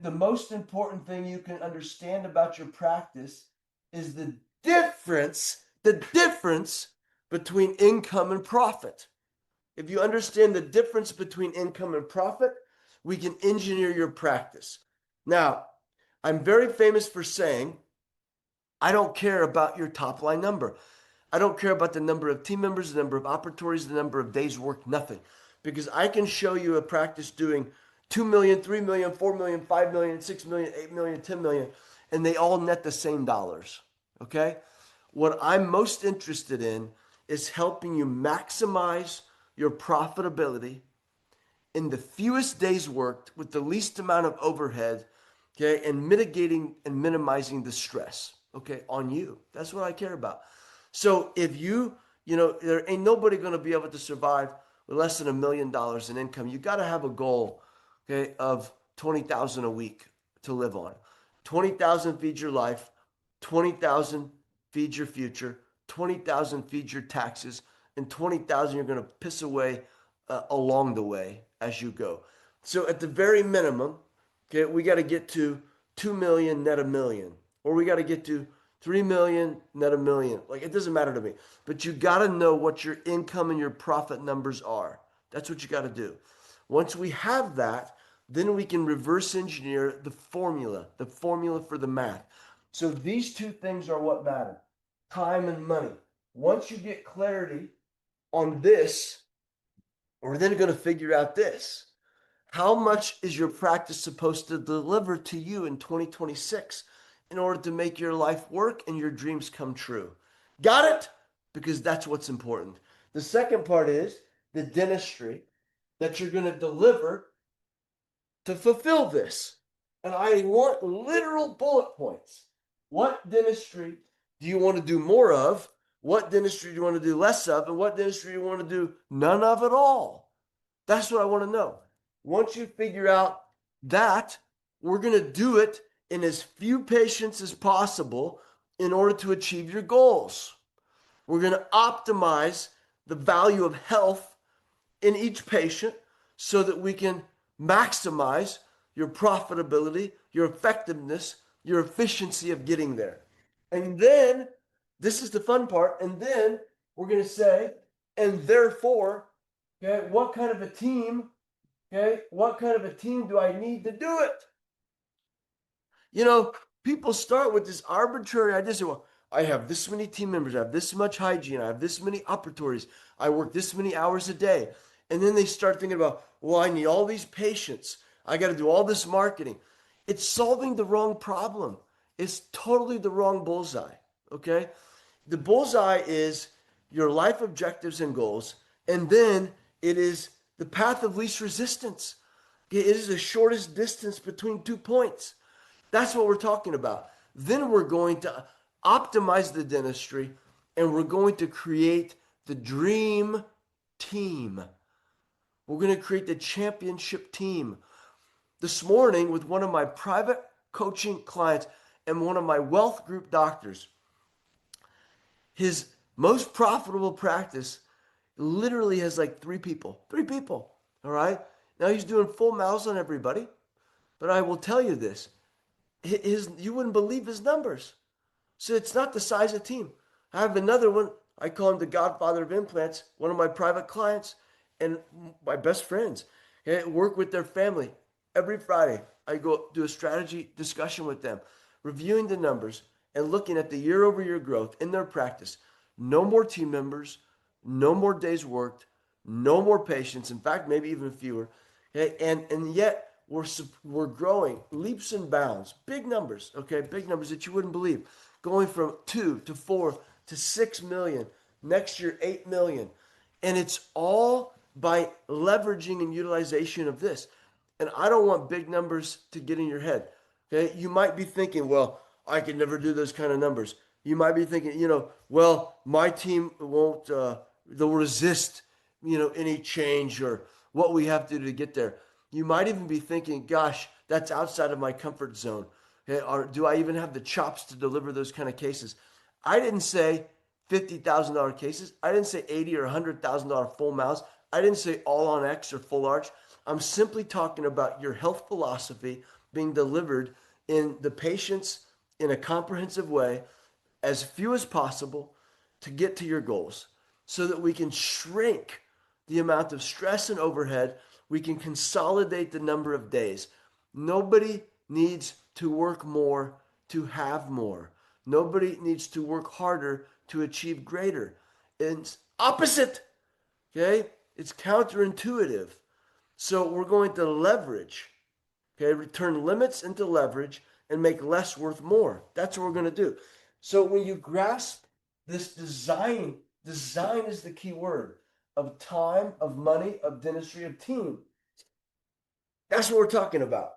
the most important thing you can understand about your practice is the difference between income and profit. If you understand the difference between income and profit, we can engineer your practice. Now, I'm very famous for saying, I don't care about your top line number. I don't care about the number of team members, the number of operatories, the number of days worked, nothing. Because I can show you a practice doing 2 million, 3 million, 4 million, 5 million, 6 million, 8 million, 10 million, and they all net the same dollars. Okay? What I'm most interested in is helping you maximize your profitability in the fewest days worked with the least amount of overhead, okay, and mitigating and minimizing the stress, okay, on you. That's what I care about. So if there ain't nobody going to be able to survive with less than $1 million in income. You got to have a goal, okay, of 20,000 a week to live on. 20,000 feeds your life, 20,000 feeds your future, 20,000 feeds your taxes, and 20,000 you're going to piss away along the way as you go. So at the very minimum, okay, we got to get to 2 million net a million, or we got to get to 3 million net a million. Like, it doesn't matter to me, but you got to know what your income and your profit numbers are. That's what you got to do. Once we have that, then we can reverse engineer the formula for the math. So these two things are what matter: time and money. Once you get clarity on this, we're then going to figure out this. How much is your practice supposed to deliver to you in 2026 in order to make your life work and your dreams come true? Got it? Because that's what's important. The second part is the dentistry that you're going to deliver to fulfill this. And I want literal bullet points. What dentistry do you want to do more of? What dentistry do you want to do less of? And what dentistry do you want to do none of at all? That's what I want to know. Once you figure out that, we're going to do it in as few patients as possible in order to achieve your goals. We're going to optimize the value of health in each patient so that we can maximize your profitability, your effectiveness, your efficiency of getting there. And then, this is the fun part, and then we're going to say, and therefore, okay, what kind of a team do I need to do it? People start with this arbitrary idea. Say, well, I have this many team members, I have this much hygiene, I have this many operatories, I work this many hours a day. And then they start thinking about, well, I need all these patients, I got to do all this marketing. It's solving the wrong problem. It's totally the wrong bullseye. Okay? The bullseye is your life objectives and goals, and then it is the path of least resistance. It is the shortest distance between 2 points. That's what we're talking about. Then we're going to optimize the dentistry, and we're going to create the dream team. We're going to create the championship team. This morning, with one of my private coaching clients and one of my wealth group doctors, his most profitable practice literally has like 3 people. 3 people. All right. Now he's doing full mouths on everybody. But I will tell you this. You wouldn't believe his numbers. So it's not the size of team. I have another one. I call him the godfather of implants. One of my private clients and my best friends. Okay, work with their family. Every Friday, I go do a strategy discussion with them, reviewing the numbers and looking at the year-over-year growth in their practice. No more team members, no more days worked, no more patients. In fact, maybe even fewer. Okay, and yet we're growing leaps and bounds, big numbers. Okay, big numbers that you wouldn't believe, going from 2 to 4 to 6 million. Next year, 8 million, and it's all by leveraging and utilization of this. And I don't want big numbers to get in your head. Okay, you might be thinking, well, I could never do those kind of numbers. You might be thinking, well, my team won't, they'll resist, any change or what we have to do to get there. You might even be thinking, gosh, that's outside of my comfort zone. Okay, or do I even have the chops to deliver those kind of cases? I didn't say $50,000 cases. I didn't say $80,000 or $100,000 full mouths. I didn't say all on X or full arch. I'm simply talking about your health philosophy being delivered in the patients in a comprehensive way, as few as possible, to get to your goals so that we can shrink the amount of stress and overhead. We can consolidate the number of days. Nobody needs to work more to have more. Nobody needs to work harder to achieve greater. It's opposite. Okay? It's counterintuitive. So we're going to leverage, okay, return limits into leverage and make less worth more. That's what we're going to do. So when you grasp this design is the key word of time, of money, of dentistry, of team. That's what we're talking about.